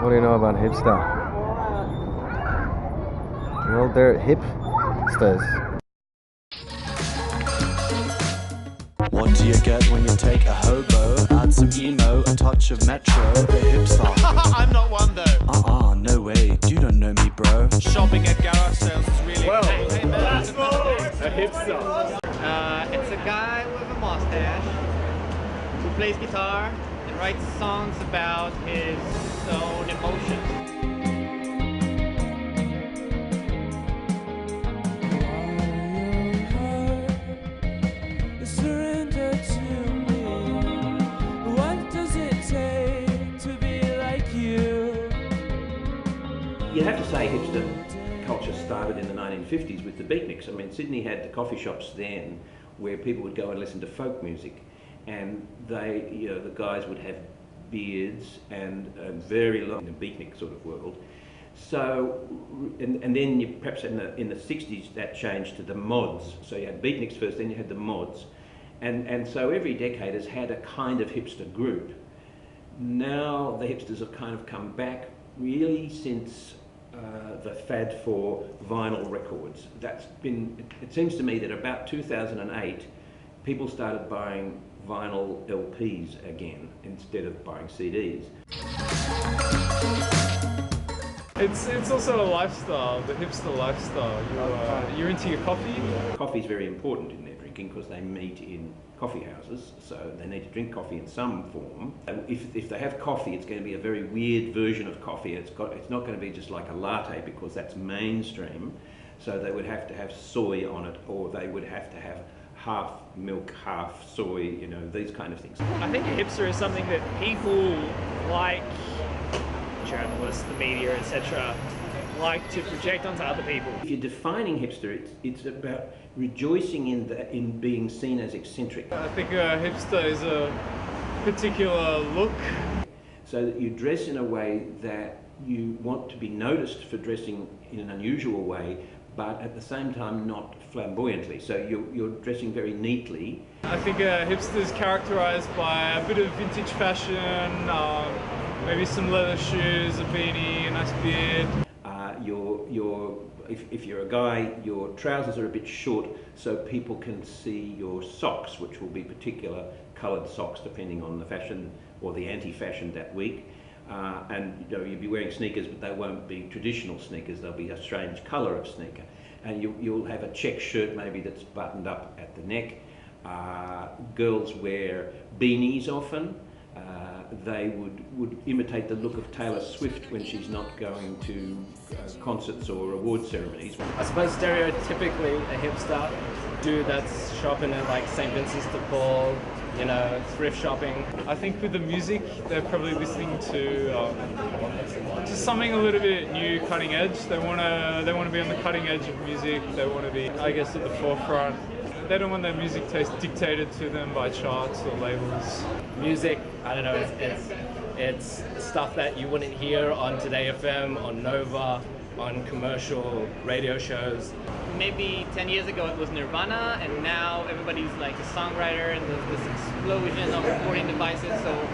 What do you know about hipster? Well, they're hipsters. What do you get when you take a hobo, add some emo, a touch of metro, the hipster? I'm not one though. No way, you don't know me, bro. Shopping at garage sales is really Hey, a hipster. It's a guy with a mustache who plays guitar and writes songs about his own emotions. You have to say hipster culture started in the 1950s with the beatniks. I mean, Sydney had the coffee shops then where people would go and listen to folk music, and they, you know, the guys would have beards and very long in the beatnik sort of world. So, and then you, perhaps in the 60s that changed to the mods. So you had beatniks first, then you had the mods, and so every decade has had a kind of hipster group. Now the hipsters have kind of come back really since the fad for vinyl records. That's been, it seems to me that about 2008 people started buying vinyl LPs again instead of buying CDs. It's also a lifestyle, the hipster lifestyle. You're into your coffee? Coffee is very important in their drinking because they meet in coffee houses, so they need to drink coffee in some form. If they have coffee, it's going to be a very weird version of coffee. It's not going to be just like a latte because that's mainstream. So they would have to have soy on it, or they would have to have half milk, half soy, you know, these kind of things. I think a hipster is something that people like journalists, the media, etc., like to project onto other people. If you're defining hipster, it's about rejoicing in being seen as eccentric. I think a hipster is a particular look. So that you dress in a way that you want to be noticed for dressing in an unusual way, but at the same time not flamboyantly. So you're dressing very neatly. I think a hipster is characterized by a bit of vintage fashion, maybe some leather shoes, a beanie, a nice beard. If you're a guy, your trousers are a bit short so people can see your socks, which will be particular coloured socks depending on the fashion or the anti-fashion that week. And you know, you'll be wearing sneakers, but they won't be traditional sneakers. They'll be a strange colour of sneaker. And you'll have a check shirt maybe that's buttoned up at the neck. Girls wear beanies often. They would imitate the look of Taylor Swift when she's not going to concerts or award ceremonies. I suppose stereotypically a hipster dude that's shopping at like St. Vincent's de Paul, you know, thrift shopping. I think with the music, they're probably listening to just something a little bit new, cutting edge. They want to be on the cutting edge of music. They want to be, I guess, at the forefront. They don't want their music taste dictated to them by charts or labels. Music, I don't know, it's stuff that you wouldn't hear on Today FM, on Nova, on commercial radio shows. Maybe 10 years ago it was Nirvana, and now everybody's like a songwriter, and there's this explosion of recording devices, so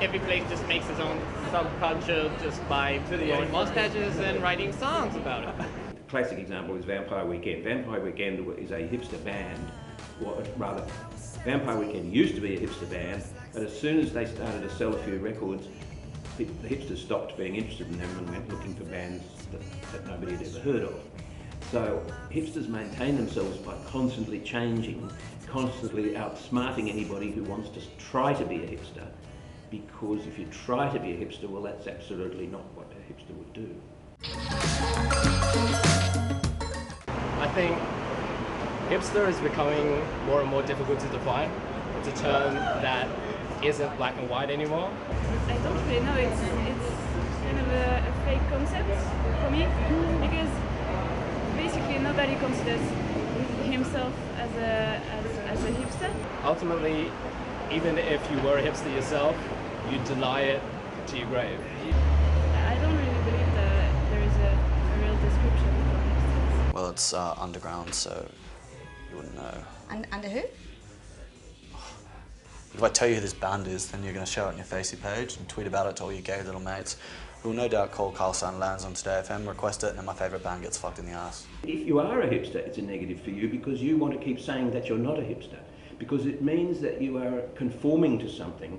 every place just makes its own subculture just by growing mustaches and writing songs about it. Classic example is Vampire Weekend. Vampire Weekend is a hipster band, or rather, Vampire Weekend used to be a hipster band, but as soon as they started to sell a few records, the hipsters stopped being interested in them and went looking for bands that nobody had ever heard of. So hipsters maintain themselves by constantly changing, constantly outsmarting anybody who wants to try to be a hipster, because if you try to be a hipster, well, that's absolutely not what a hipster would do. I think hipster is becoming more and more difficult to define. It's a term that isn't black and white anymore. I don't really know, it's kind of a fake concept for me, because basically nobody considers himself as a hipster. Ultimately, even if you were a hipster yourself, you deny it to your grave. I don't really believe that there is a real description for hipsters. Well, it's underground, so you wouldn't know. Under who? If I tell you who this band is, then you're going to show it on your Facey page and tweet about it to all your gay little mates, who will no doubt call Carl Sun lands on Today FM, request it, and then my favourite band gets fucked in the ass. If you are a hipster, it's a negative for you because you want to keep saying that you're not a hipster, because it means that you are conforming to something,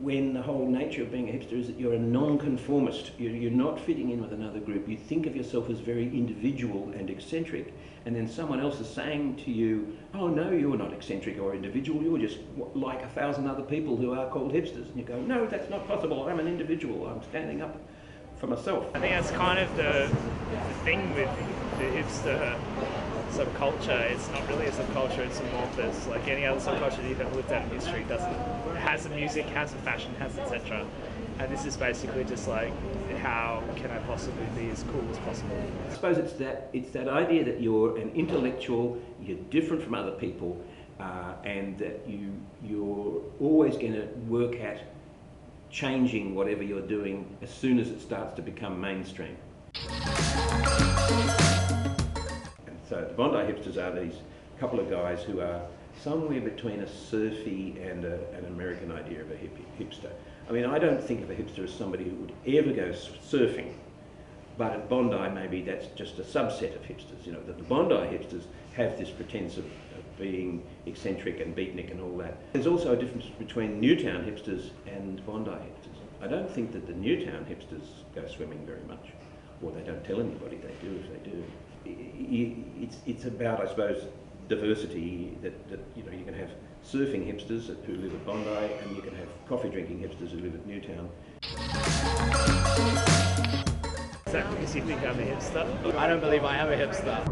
when the whole nature of being a hipster is that you're a non-conformist. You're not fitting in with another group. You think of yourself as very individual and eccentric, and then someone else is saying to you, oh no, you're not eccentric or individual, you're just like 1,000 other people who are called hipsters. And you go, no, that's not possible, I'm an individual, I'm standing up for myself. I think that's kind of the thing with the hipster subculture. It's not really a subculture, it's amorphous. Like any other subculture that you've ever looked at in history, has a music, has a fashion, has etc. And this is basically just like, how can I possibly be as cool as possible? I suppose it's that idea that you're an intellectual, you're different from other people, and that you're always going to work at changing whatever you're doing as soon as it starts to become mainstream. And so the Bondi hipsters are these couple of guys who are somewhere between a surfy and an American idea of a hipster. I mean, I don't think of a hipster as somebody who would ever go surfing, but at Bondi maybe that's just a subset of hipsters. You know, that the Bondi hipsters have this pretense of being eccentric and beatnik and all that. There's also a difference between Newtown hipsters and Bondi hipsters. I don't think that the Newtown hipsters go swimming very much, or they don't tell anybody they do if they do. It's about, I suppose, diversity, that you know, you can have surfing hipsters who live at Bondi, and you can have coffee drinking hipsters who live at Newtown. Is that because you think I'm a hipster? I don't believe I am a hipster.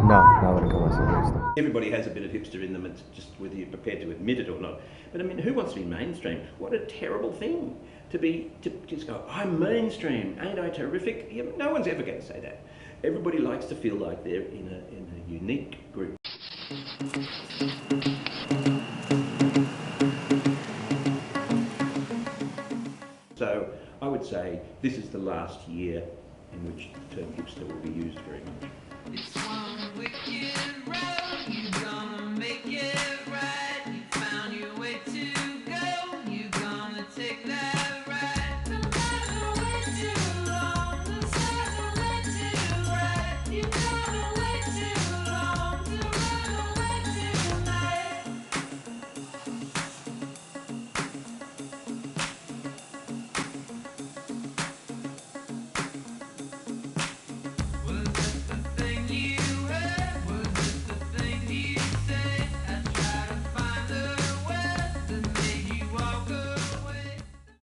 No, I wouldn't call myself a hipster. Everybody has a bit of hipster in them, it's just whether you're prepared to admit it or not. But I mean, who wants to be mainstream? What a terrible thing to just go, I'm mainstream, ain't I terrific? Yeah, no one's ever going to say that. Everybody likes to feel like they're in a unique group. So I would say this is the last year in which the term hipster will be used very much. It's one wicked road.